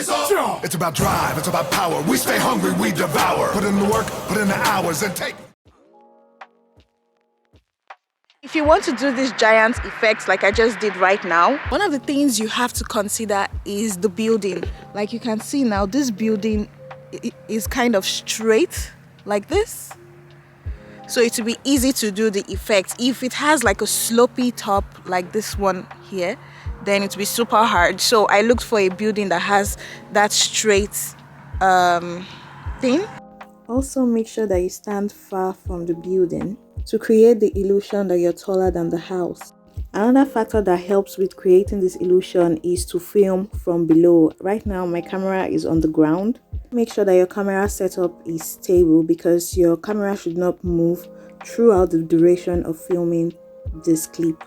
It's about drive, it's about power. We stay hungry, we devour. Put in the work, put in the hours, and take. If you want to do these giant effects like I just did right now, one of the things you have to consider is the building. Like you can see now, this building is kind of straight like this. So it will be easy to do the effect. If it has like a slopey top like this one here, then it will be super hard. So I looked for a building that has that straight thing. Also make sure that you stand far from the building to create the illusion that you're taller than the house. Another factor that helps with creating this illusion is to film from below. Right now my camera is on the ground. Make sure that your camera setup is stable because your camera should not move throughout the duration of filming this clip.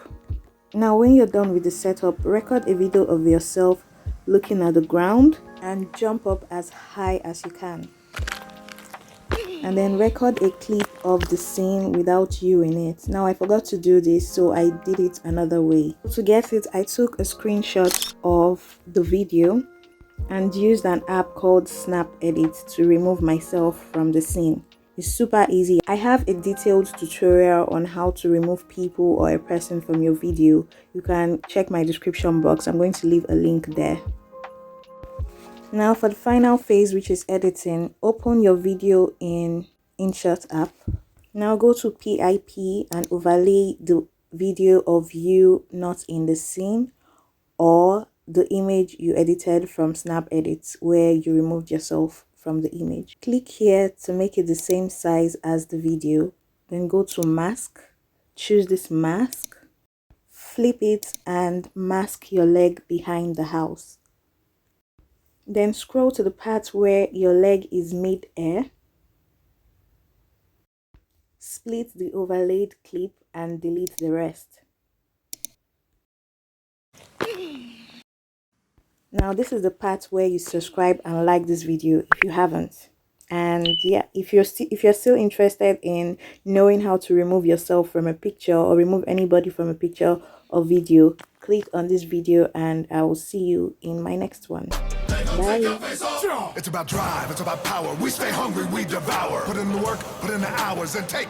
Now when you're done with the setup, record a video of yourself looking at the ground and jump up as high as you can. And then record a clip of the scene without you in it. Now I forgot to do this, so I did it another way. To get it, I took a screenshot of the video and used an app called Snap Edit to remove myself from the scene. It's super easy. I have a detailed tutorial on how to remove people or a person from your video. You can check my description box. I'm going to leave a link there. Now for the final phase, which is editing, open your video in InShot app. Now go to PIP and overlay the video of you not in the scene or the image you edited from Snap Edit where you removed yourself from the image. Click here to make it the same size as the video. Then go to mask, choose this mask, flip it and mask your leg behind the house. Then scroll to the part where your leg is mid-air. Split the overlaid clip and delete the rest. Now this is the part where you subscribe and like this video if you haven't. And yeah, if you're still interested in knowing how to remove yourself from a picture or remove anybody from a picture or video, click on this video and I will see you in my next one. Bye. It's about drive, it's about power. We stay hungry, we devour. Put in the work, put in the hours, and take.